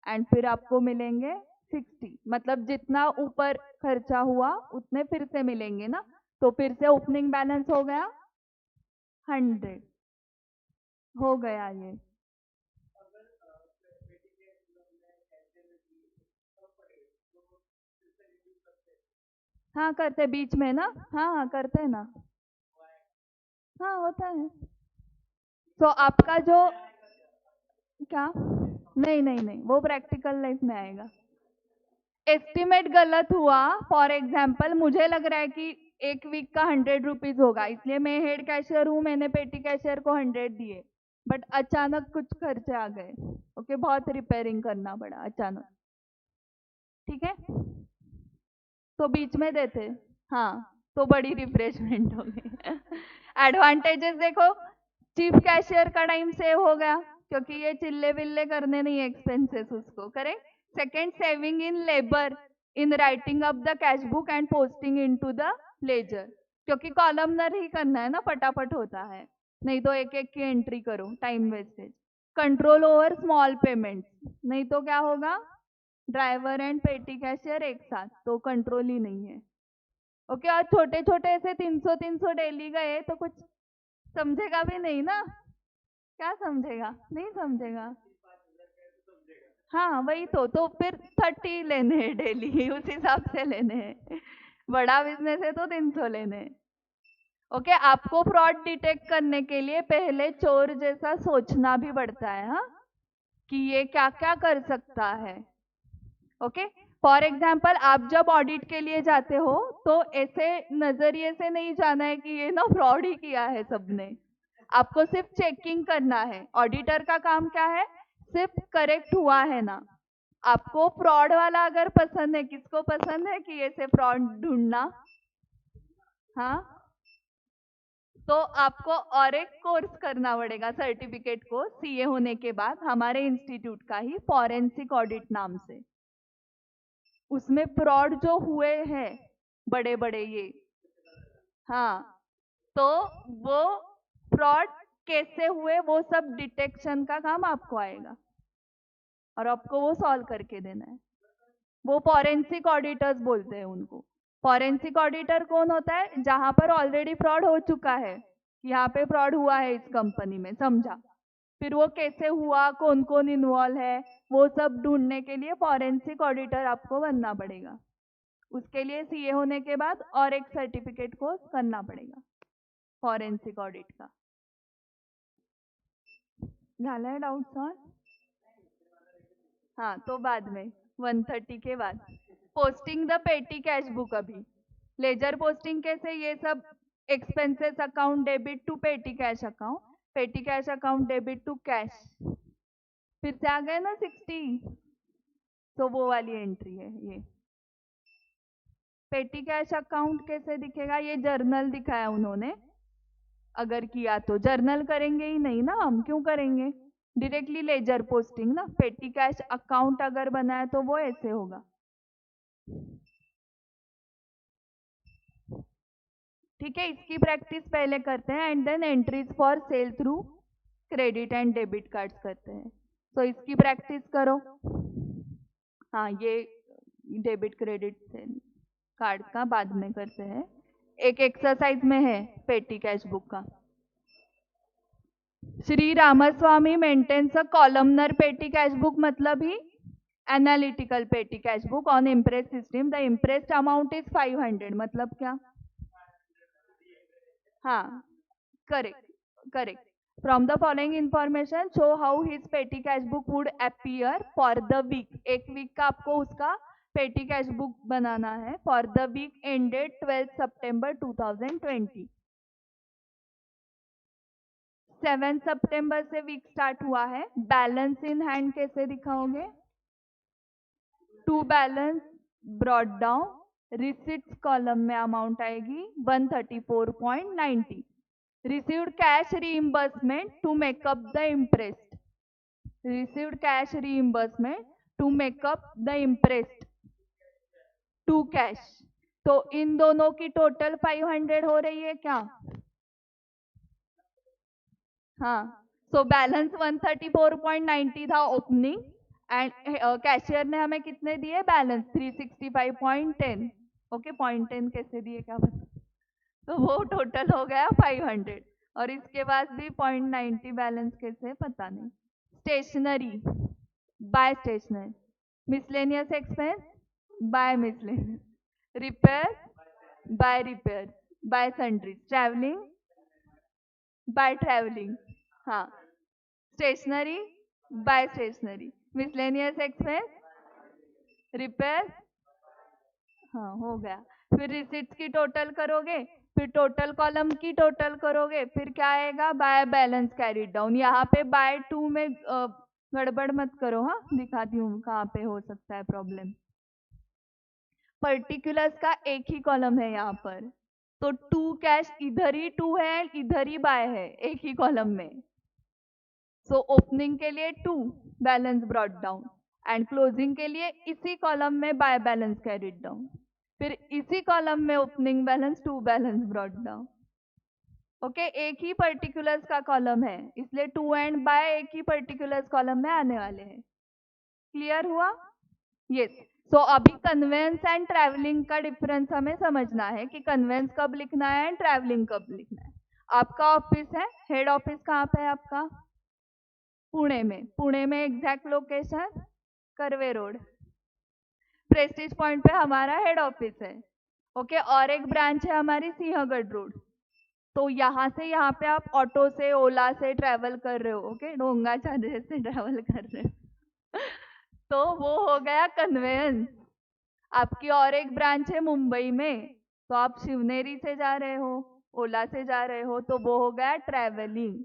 and फिर आपको मिलेंगे 60. मतलब जितना ऊपर खर्चा हुआ उतने फिर से मिलेंगे ना. तो फिर से ओपनिंग बैलेंस हो गया 100. हो गया ये. हाँ करते बीच में ना. हाँ करते हैं ना. हाँ होता है. तो आपका जो क्या, नहीं नहीं नहीं, वो प्रैक्टिकल लाइफ में आएगा. एस्टिमेट गलत हुआ. फॉर एग्जाम्पल मुझे लग रहा है कि एक वीक का 100 रुपीज होगा, इसलिए मैं हेड कैशियर हूँ, मैंने पेटी कैशियर को 100 दिए. बट अचानक कुछ खर्चे आ गए. ओके, बहुत रिपेयरिंग करना पड़ा अचानक. ठीक है, तो बीच में देते. हाँ, तो बड़ी रिफ्रेशमेंट हो गई. एडवांटेजेस देखो, चीफ कैशियर का टाइम सेव हो गया क्योंकि ये चिल्ले विल्ले करने नहीं एक्सपेंसेस उसको. Correct. Second, saving in labour in writing up the cash book and posting into the ledger, क्योंकि कॉलमनर ही करना है ना, फटाफट होता है, नहीं तो एक एक की एंट्री करो, time wastage. Control over small payments, नहीं तो क्या होगा, ड्राइवर एंड पेटी कैशियर एक साथ, तो कंट्रोल ही नहीं है. ओके, और छोटे छोटे ऐसे 300 डेली गए तो कुछ समझेगा भी नहीं ना. क्या समझेगा, नहीं समझेगा. हाँ वही तो फिर 30 लेने हैं डेली, उस हिसाब से लेने हैं. बड़ा बिजनेस है तो 300 लेने हैं. ओके, आपको फ्रॉड डिटेक्ट करने के लिए पहले चोर जैसा सोचना भी पड़ता है. हाँ, कि ये क्या क्या कर सकता है. ओके, फॉर एग्जाम्पल आप जब ऑडिट के लिए जाते हो तो ऐसे नजरिए से नहीं जाना है कि ये ना फ्रॉड ही किया है सबने. आपको सिर्फ चेकिंग करना है. ऑडिटर का काम क्या है, सिर्फ करेक्ट हुआ है ना. आपको फ्रॉड वाला अगर पसंद है, किसको पसंद है कि ऐसे फ्रॉड ढूंढना. हाँ, तो आपको और एक कोर्स करना पड़ेगा, सर्टिफिकेट कोर्स, सीए होने के बाद, हमारे इंस्टीट्यूट का ही, फॉरेंसिक ऑडिट नाम से. उसमें फ्रॉड जो हुए हैं बड़े बड़े ये, हाँ, तो वो फ्रॉड कैसे हुए वो सब डिटेक्शन का काम आपको आएगा और आपको वो सॉल्व करके देना है. वो फॉरेंसिक ऑडिटर्स बोलते हैं उनको. फॉरेंसिक ऑडिटर कौन होता है, जहां पर ऑलरेडी फ्रॉड हो चुका है, यहाँ पे फ्रॉड हुआ है इस कंपनी में, समझा, फिर वो कैसे हुआ, कौन कौन इन्वॉल्व है, वो सब ढूंढने के लिए फॉरेंसिक ऑडिटर आपको बनना पड़ेगा. उसके लिए सीए होने के बाद और एक सर्टिफिकेट कोर्स करना पड़ेगा फॉरेंसिक ऑडिट का. झालाय डाउट सॉल्व. हाँ, तो बाद में 130 के बाद posting the petty cash book. अभी लेजर पोस्टिंग कैसे, ये सब expenses account debit to petty cash account, petty cash account debit to cash. फिर से आ गए ना 60, तो वो वाली एंट्री है ये. पेटी कैश अकाउंट कैसे दिखेगा, ये जर्नल दिखाया उन्होंने. अगर किया तो जर्नल करेंगे ही नहीं ना हम, क्यों करेंगे, डायरेक्टली लेजर पोस्टिंग ना. पेटी कैश अकाउंट अगर बनाए तो वो ऐसे होगा. ठीक है, इसकी प्रैक्टिस पहले करते हैं and then entries for sale through credit and debit cards करते हैं। तो इसकी प्रैक्टिस करो। हाँ, ये डेबिट क्रेडिट से कार्ड का बाद में करते हैं। एक एक्सरसाइज में है पेटी कैश बुक का। Shri Ramaswamy maintains a columnar petty cash book, मतलब ही analytical petty cash book on imprest system. The imprest amount is 500, मतलब क्या? हाँ, correct correct. From the following information show how his petty cash book would appear for the week. एक वीक का आपको उसका पेटी कैश बुक बनाना है for the week ended 12 September 2020। 7 सितंबर से वीक स्टार्ट हुआ है। बैलेंस इन हैंड कैसे दिखाओगे? To balance brought down, receipts column में अमाउंट आएगी 134.90। Received cash reimbursement to make up the imprest. Received cash reimbursement to make up the imprest to cash. तो इन दोनों की टोटल 500 हो रही है क्या? हाँ, सो बैलेंस 134.90 था ओपनिंग एंड कैशियर ने हमें कितने दिए बैलेंस? 365.10। ओके, 0.10 कैसे दिए क्या पता। तो वो टोटल हो गया 500 और इसके बाद भी 0.90 बैलेंस कैसे पता नहीं। Stationery by stationery, miscellaneous expense by miscellaneous, repair by repair, by sundry, travelling by travelling. हाँ, stationery by stationery, miscellaneous expense, repair. हाँ, हो गया। फिर रिसिट्स की टोटल करोगे, फिर टोटल कॉलम की टोटल करोगे, फिर क्या आएगा? By balance carried down. यहाँ पे बाय 2 में गड़बड़ मत करो। हाँ, दिखाती हूँ कहाँ पे हो सकता है प्रॉब्लम। पर्टिकुलर्स का एक ही कॉलम है यहाँ पर, तो टू कैश इधर ही टू है एंड इधर ही बाय है एक ही कॉलम में। सो ओपनिंग के लिए 2 balance brought down and closing के लिए इसी कॉलम में बाय बैलेंस कैरिड डाउन, फिर इसी कॉलम में opening balance 2 balance brought down. Okay, एक ही पर्टिकुलर्स का कॉलम है इसलिए 2 एंड बाय एक ही पर्टिकुलर्स कॉलम में आने वाले हैं। क्लियर हुआ? यस। सो अभी कन्वेंस एंड ट्रैवलिंग का डिफरेंस हमें समझना है कि कन्वेंस कब लिखना है एंड ट्रैवलिंग कब लिखना है। आपका ऑफिस है, हेड ऑफिस कहाँ पे है आपका? पुणे में। पुणे में exact location curve road, Prestige point पे हमारा हेड ऑफिस है। ओके, और एक ब्रांच है हमारी सिंहगढ़ रोड। तो यहाँ से यहाँ पे आप ऑटो से ओला से ट्रैवल कर रहे हो। ओके, ढोंगा चादर से ट्रैवल कर रहे हो तो वो हो गया कन्वेंस। आपकी और एक ब्रांच है मुंबई में, तो आप शिवनेरी से जा रहे हो, ओला से जा रहे हो, तो वो हो गया ट्रैवलिंग।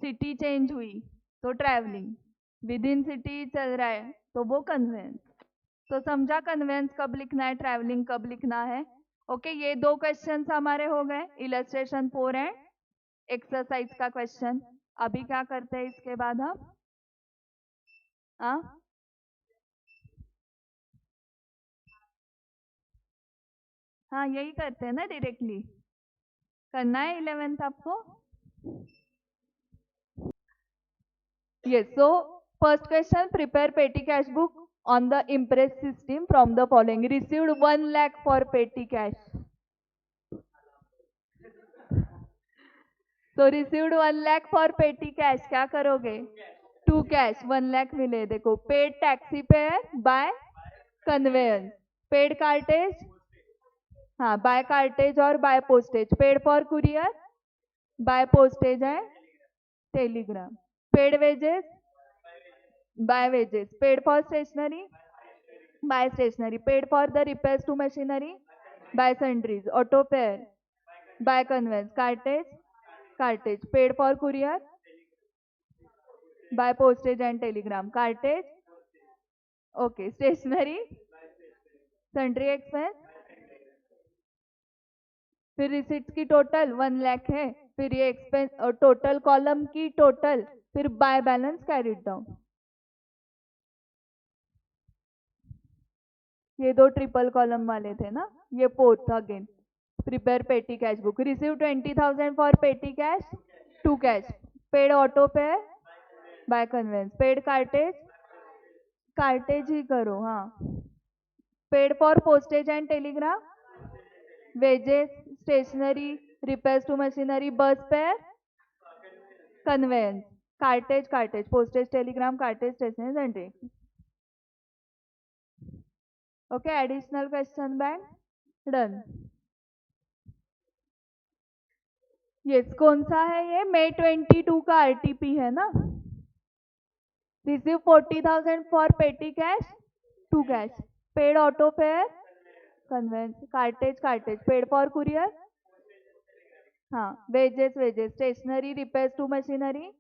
सिटी चेंज हुई तो ट्रैवलिंग, विद इन सिटी चल रहा है तो वो कन्वेंस। तो समझा कन्वेंस कब लिखना है, ट्रैवलिंग कब लिखना है। ओके, ये 2 क्वेश्चंस हमारे हो गए, इलस्ट्रेशन 4 एंड एक्सरसाइज का क्वेश्चन। अभी क्या करते हैं इसके बाद हम? हाँ, यही करते हैं ना, डायरेक्टली करना है 11th आपको। Yes, so first question, prepare petty cash book on the Impress system from the following. Received 1 lakh for petty cash. So received 1 lakh for petty cash, क्या करोगे? 2 कैश 1 लाख मिले। देखो, पेड टैक्सी पे है बाय कन्वेयंस, पेड कार्टेज, हाँ बाय कार्टेज और by postage, paid for courier by postage है telegram, paid wages by wages, paid for stationery by stationery, paid for the repairs to machinery by sundries, auto fare by conveyance, cartage cartage, paid for courier by postage and telegram, cartage okay, stationery sundry expense, फिर रिसिट्स की टोटल 1 लाख है, फिर ये एक्सपेंस और टोटल कॉलम की टोटल, फिर बाय बैलेंस कैरिड डाउन। ये 2 ट्रिपल कॉलम वाले थे ना, ये 4th again. Prepare petty cash book. Receive 20,000 for petty cash, 2 cash. Paid auto fare by conveyance. Paid cartage, cartage ही करो हाँ. Paid for postage and telegram, wages, stationery, repairs to machinery, bus fare, conveyance. Cartage, cartage, postage, telegram, cartage, stationery, sundry. Okay, additional question bank done. Yes कौन सा है ये मई 22 का आरटीपी है ना. Receive 40,000 for petty cash, 2 cash. Paid auto fare, conveyance. Cartage, cartage. Paid for courier, हाँ. Wages, wages. Stationery, repairs to machinery,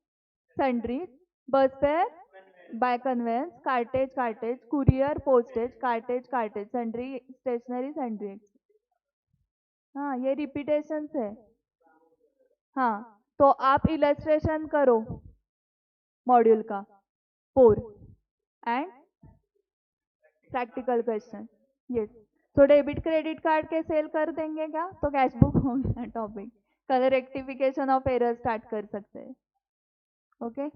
sundries. Bus fare by conveyance. Cartage, cartage. Courier, postage, cartage, cartage. Sundry, stationery, sundries. हाँ ये रिपीटेशन है. हाँ तो आप इलस्ट्रेशन करो मॉड्यूल का 4 एंड प्रैक्टिकल क्वेश्चन. यस तो डेबिट क्रेडिट कार्ड के सेल कर देंगे क्या तो कैश बुक हो गया टॉपिक. कलर रेक्टिफिकेशन ऑफ एरर स्टार्ट कर सकते हैं. Okay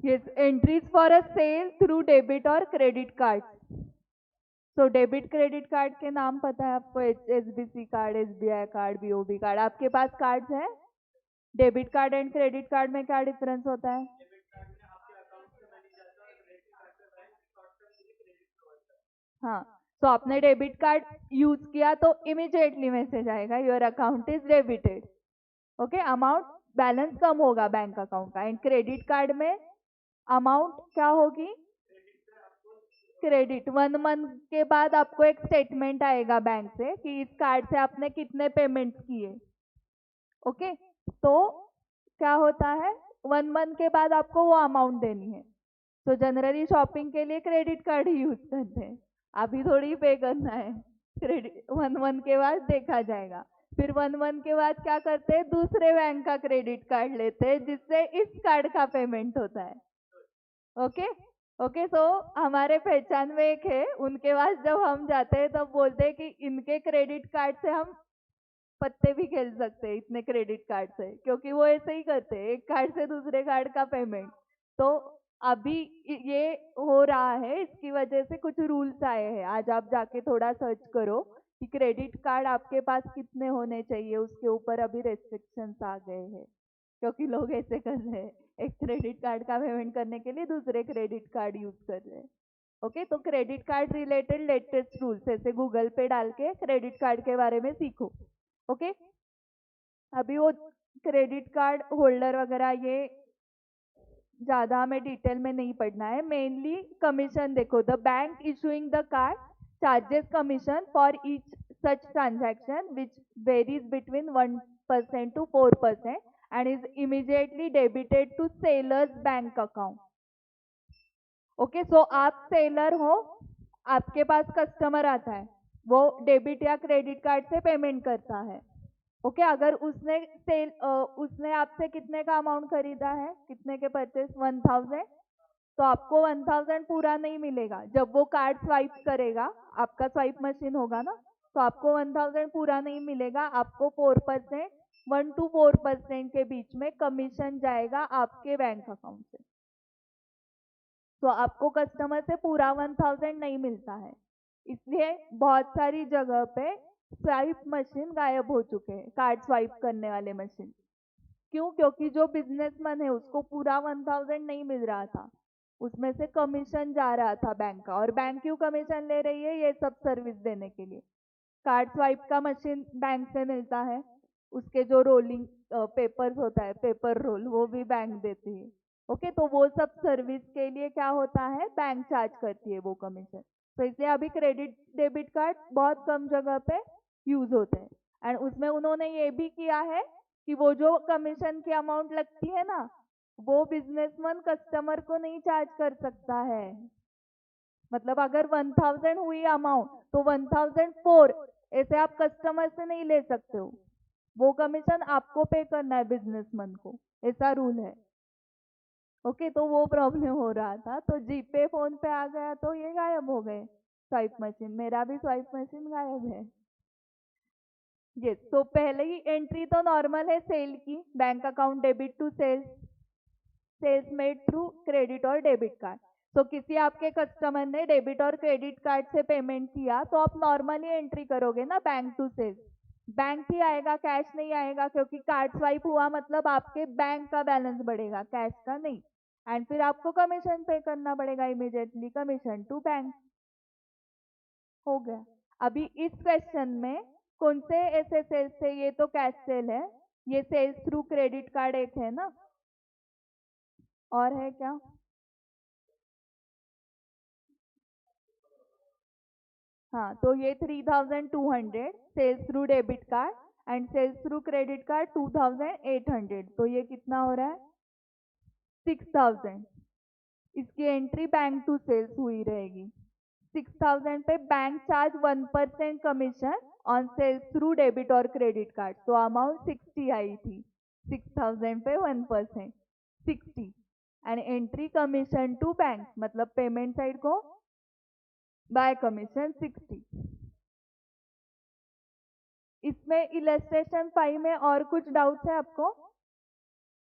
yes entries for a sale through debit और क्रेडिट कार्ड. तो डेबिट क्रेडिट कार्ड के नाम पता है आपको. HSBC card, SBI card, BOB card. आपके पास कार्ड्स है. Debit card and credit card में क्या डिफरेंस होता है. हाँ तो आपने डेबिट कार्ड यूज किया तो इमीडिएटली मैसेज आएगा your account is debited. Okay amount balance कम होगा बैंक अकाउंट का. एंड क्रेडिट कार्ड में अमाउंट क्या होगी. क्रेडिट 1 मंथ के बाद आपको एक स्टेटमेंट आएगा बैंक से कि इस कार्ड से आपने कितने पेमेंट्स किए. ओके तो क्या होता है 1 मंथ के बाद आपको वो अमाउंट देनी है. तो जनरली शॉपिंग के लिए क्रेडिट कार्ड ही यूज करते हैं. अभी थोड़ी पे करना है. क्रेडिट 1 मंथ के बाद देखा जाएगा. फिर 1 मंथ के बाद क्या करते हैं दूसरे बैंक का क्रेडिट कार्ड लेते हैं जिससे इस कार्ड का पेमेंट होता है. ओके ओके सो हमारे पहचान में एक है उनके पास जब हम जाते हैं तब बोलते हैं कि इनके क्रेडिट कार्ड से हम पत्ते भी खेल सकते हैं इतने क्रेडिट कार्ड से. क्योंकि वो ऐसे ही करते हैं एक कार्ड से दूसरे कार्ड का पेमेंट. तो अभी ये हो रहा है इसकी वजह से कुछ रूल्स आए हैं. आज आप जाके थोड़ा सर्च करो कि क्रेडिट कार्ड आपके पास कितने होने चाहिए. उसके ऊपर अभी रेस्ट्रिक्शंस आ गए हैं क्योंकि लोग ऐसे कर रहे हैं एक क्रेडिट कार्ड का पेमेंट करने के लिए दूसरे क्रेडिट कार्ड यूज कर रहे हैं. ओके तो credit card related latest rules ऐसे गूगल पे डाल के क्रेडिट कार्ड के बारे में सीखो. ओके अभी वो क्रेडिट कार्ड होल्डर वगैरह ये ज्यादा हमें डिटेल में नहीं पढ़ना है. मेनली कमीशन देखो. The bank issuing the card charges commission for each such transaction which varies between 1% to 4% and is immediately debited to seller's bank account. Okay so आप सेलर हो आपके पास कस्टमर आता है वो डेबिट या क्रेडिट कार्ड से पेमेंट करता है. ओके अगर उसने आपसे कितने का अमाउंट खरीदा है कितने के परचेस 1000 तो आपको 1000 पूरा नहीं मिलेगा. जब वो कार्ड स्वाइप करेगा आपका स्वाइप मशीन होगा ना तो आपको 1000 पूरा नहीं मिलेगा. आपको 4% 1 to 4% के बीच में कमीशन जाएगा आपके बैंक अकाउंट से. तो आपको कस्टमर से पूरा 1000 नहीं मिलता है. इसलिए बहुत सारी जगह पे स्वाइप मशीन गायब हो चुके हैं कार्ड स्वाइप करने वाले मशीन. क्यों क्योंकि जो बिजनेसमैन है उसको पूरा 1000 नहीं मिल रहा था. उसमें से कमीशन जा रहा था बैंक का. और बैंक क्यों कमीशन ले रही है ये सब सर्विस देने के लिए. कार्ड स्वाइप का मशीन बैंक से मिलता है. उसके जो रोलिंग पेपर्स होता है पेपर रोल वो भी बैंक देती है. ओके तो वो सब सर्विस के लिए क्या होता है बैंक चार्ज करती है वो कमीशन. तो इसलिए अभी क्रेडिट डेबिट कार्ड बहुत कम जगह पे यूज होते हैं. एंड उसमें उन्होंने ये भी किया है कि वो जो कमीशन की अमाउंट लगती है ना वो बिजनेसमैन कस्टमर को नहीं चार्ज कर सकता है. मतलब अगर 1000 हुई अमाउंट तो 1004 ऐसे आप कस्टमर से नहीं ले सकते हो. वो कमीशन आपको पे करना है बिजनेसमैन को. ऐसा रूल है. ओके तो वो प्रॉब्लम हो रहा था तो जीपे फोन पे आ गया तो ये गायब हो गए. स्वाइप मशीन, मेरा भी स्वाइप मशीन गायब है। यस, तो पहले ही एंट्री तो नॉर्मल है सेल की, bank account debit to sales, sales made through credit और डेबिट कार्ड। तो किसी आपके कस्टमर ने डेबिट और क्रेडिट कार्ड से पेमेंट किया तो आप नॉर्मली एंट्री करोगे ना बैंक टू सेल्स, बैंक ही आएगा, कैश नहीं आएगा, क्योंकि कार्ड स्वाइप हुआ मतलब आपके बैंक का बैलेंस बढ़ेगा, कैश का नहीं। एंड फिर आपको कमीशन पे करना पड़ेगा इमीडिएटली, कमीशन टू बैंक। हो गया। अभी इस क्वेश्चन में कौन से ऐसे सेल्स थे, ये तो कैश सेल है, ये सेल्स थ्रू क्रेडिट कार्ड एक है ना, और है क्या? हाँ, तो ये 3200 sales through debit card and sales through credit card 2800, तो ये कितना हो रहा है? 6000। इसकी एंट्री बैंक टू सेल्स हुई रहेगी। 6000 पे bank charge 1% commission on sales through debit और क्रेडिट कार्ड, तो अमाउंट 60 आई थी। 6000 पे 1% 60 and entry commission to bank, मतलब पेमेंट साइड को बाय कमीशन 60। इसमें इलस्ट्रेशन 5 में और कुछ डाउट्स है आपको?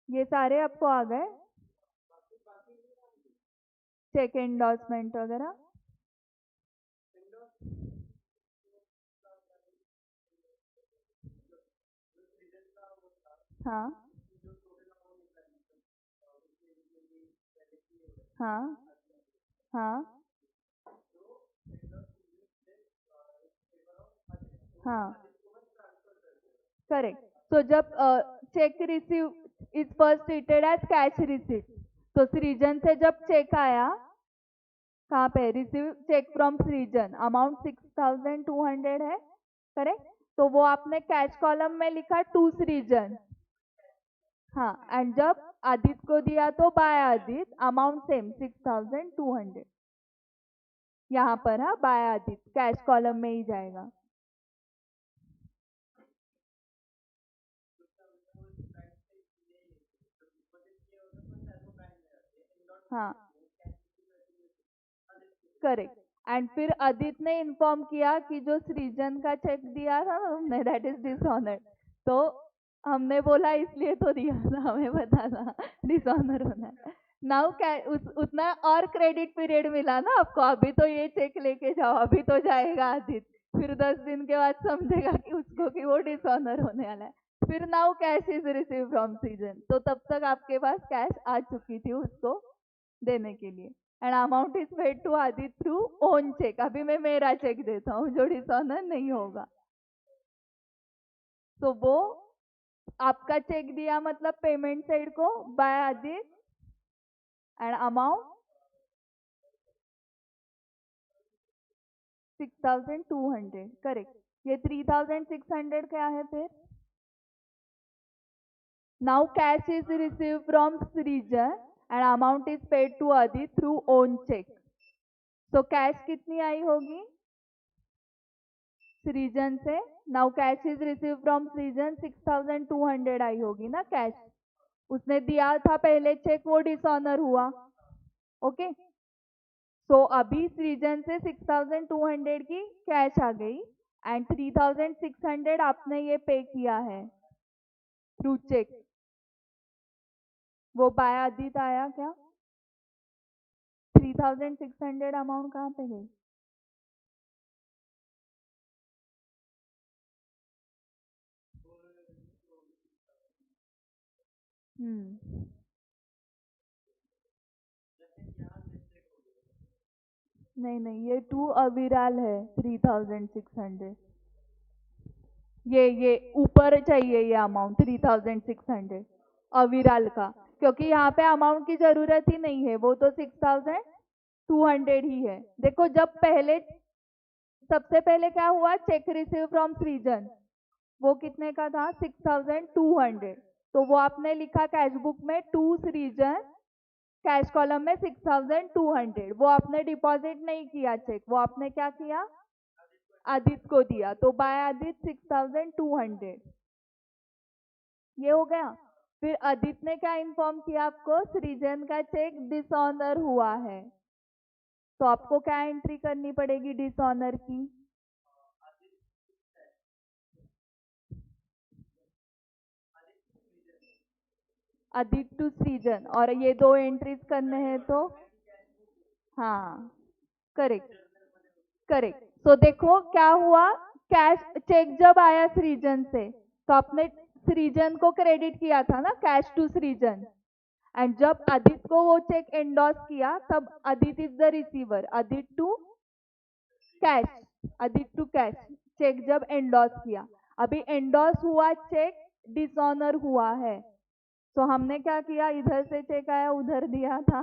ये सारे आपको आ गए? चेक एंडोर्समेंट वगैरह? हाँ हाँ हाँ हाँ, करेक्ट। तो जब cheque receive is first treated as cash receipt, तो सृजन से जब चेक आया, कहाँ पे? Receive cheque from Srijan, amount 6200 है, करेक्ट। तो वो आपने कैश कॉलम में लिखा टू सृजन, हाँ, एंड जब आदित्य को दिया तो बाय आदित्य, अमाउंट सेम 6200। यहाँ पर हाँ, बाय आदित्य कैश कॉलम में ही जाएगा। हाँ, करेक्ट। एंड फिर आदित्य ने इन्फॉर्म किया कि जो सृजन का चेक दिया था ना हमने, दैट इज डिसऑनर्ड, तो हमने बोला इसलिए तो दिया था, हमें पता था डिसऑनर होना है। नाउ क्या उतना और क्रेडिट पीरियड मिला ना आपको, अभी तो ये चेक लेके जाओ, अभी तो जाएगा आदित्य, फिर 10 दिन के बाद समझेगा कि उसको कि वो डिसऑनर होने वाला है। फिर now cash is receive from सृजन, तो तब तक आपके पास कैश आ चुकी थी उसको देने के लिए, and amount is paid to Aditya through own cheque. अभी मैं मेरा चेक देता हूँ जो डिसऑनर नहीं होगा, तो वो आपका चेक दिया मतलब पेमेंट साइड को by Aditya and amount 6200, correct. ये 3600 क्या है फिर? Now cash is receive from Srijan and amount is paid to Aditya through own cheque, तो कैश कितनी आई होगी सृजन से? Now cash is receive from Srijan 6200 आई होगी ना कैश, उसने दिया था पहले चेक, वो डिसऑनर हुआ, ओके। तो अभी सृजन से 6200 की कैश आ गई एंड 3600 आपने ये पे किया है थ्रू चेक, वो बाय आदित्य आया क्या? 3600 अमाउंट कहाँ पे गई? हम्म, नहीं नहीं, ये टू अविराल है 3600, ये ऊपर चाहिए ये अमाउंट 3600 अविराल का, क्योंकि यहाँ पे अमाउंट की जरूरत ही नहीं है, वो तो 6200 ही है। देखो जब पहले, सबसे पहले क्या हुआ, चेक रिसीव फ्रॉम सृजन, वो कितने का था? 6200, तो वो आपने लिखा कैश बुक में टू सृजन, कैश कॉलम में 6200, वो आपने डिपॉजिट नहीं किया चेक, वो आपने क्या किया? आदित्य को दिया, तो बाय आदित्य 6200, ये हो गया। फिर आदित्य ने क्या इन्फॉर्म किया आपको? सृजन का चेक डिसऑनर हुआ है, तो आपको क्या एंट्री करनी पड़ेगी डिसऑनर की? अदित टू सृजन, और ये दो एंट्रीज करने हैं तो हाँ करेक्ट करेक्ट। सो देखो क्या हुआ, कैश चेक जब आया सृजन से तो आपने सृजन को क्रेडिट किया था ना, कैश टू सृजन, एंड जब अदित को वो चेक एंडोर्स किया तब Adit is the receiver, Adit to cash, Adit to cash cheque जब एंडोर्स किया। अभी एंडोर्स हुआ चेक डिसऑनर हुआ है, तो हमने क्या किया, इधर से चेक आया उधर दिया था,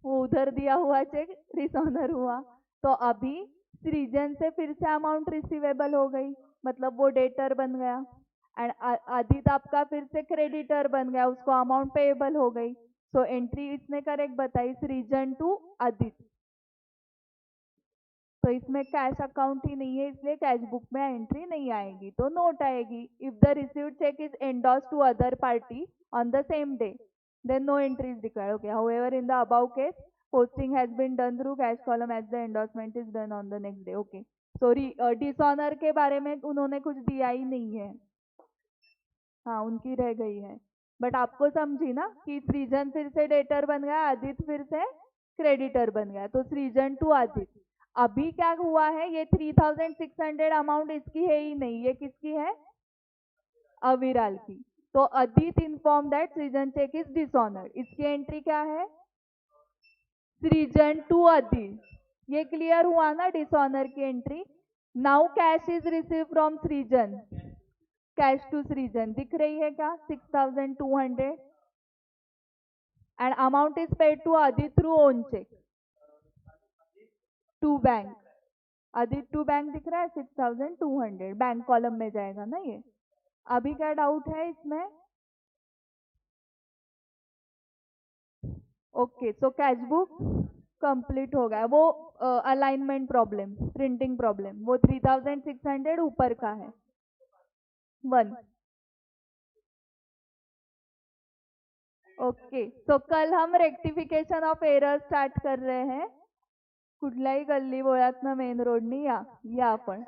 वो उधर दिया हुआ चेक डिसऑनर हुआ, तो अभी सृजन से फिर से अमाउंट रिसीवेबल हो गई, मतलब वो डेटर बन गया, एंड आदित आपका फिर से क्रेडिटर बन गया, उसको अमाउंट पेएबल हो गई। सो एंट्री इसने करेक्ट बताई, सृजन टू आदित। तो इसमें कैश अकाउंट ही नहीं है, इसलिए कैश बुक में एंट्री नहीं आएगी, तो नोट आएगी। If the received cheque is endorse to other party on the same day, then no entry is required. Okay, however in the above case posting has been done through cash column as the endorsement is done on the next day. Okay, sorry, dishonor के बारे में उन्होंने कुछ दिया ही नहीं है, हाँ उनकी रह गई है, बट आपको समझी ना कि सृजन फिर से डेटर बन गया, आदित फिर से क्रेडिटर बन गया, तो सृजन टू आदित। अभी क्या हुआ है, ये 3600 अमाउंट इसकी है ही नहीं, ये किसकी है, अविराल की। तो अदित इन्फॉर्म दैट सृजन चेक इज डिसऑनर्ड, इसकी एंट्री क्या है, सृजन टू अदित। ये क्लियर हुआ ना डिसऑनर की entry. Now cash is receive from Srijan, cash to Srijan दिख रही है क्या, 6200, and amount is paid to Adit through own cheque to bank, Adit to bank दिख रहा है 6200, बैंक कॉलम में जाएगा ना ये। अभी क्या डाउट है इसमें? Okay, so cash book complete हो गया, वो अलाइनमेंट प्रॉब्लम, प्रिंटिंग प्रॉब्लम, वो 3600 ऊपर का है 1। ओके, सो कल हम रेक्टिफिकेशन ऑफ एरर स्टार्ट कर रहे हैं, कुठल्याही गल्ली बोळातनं मेन रोडनी या आपण।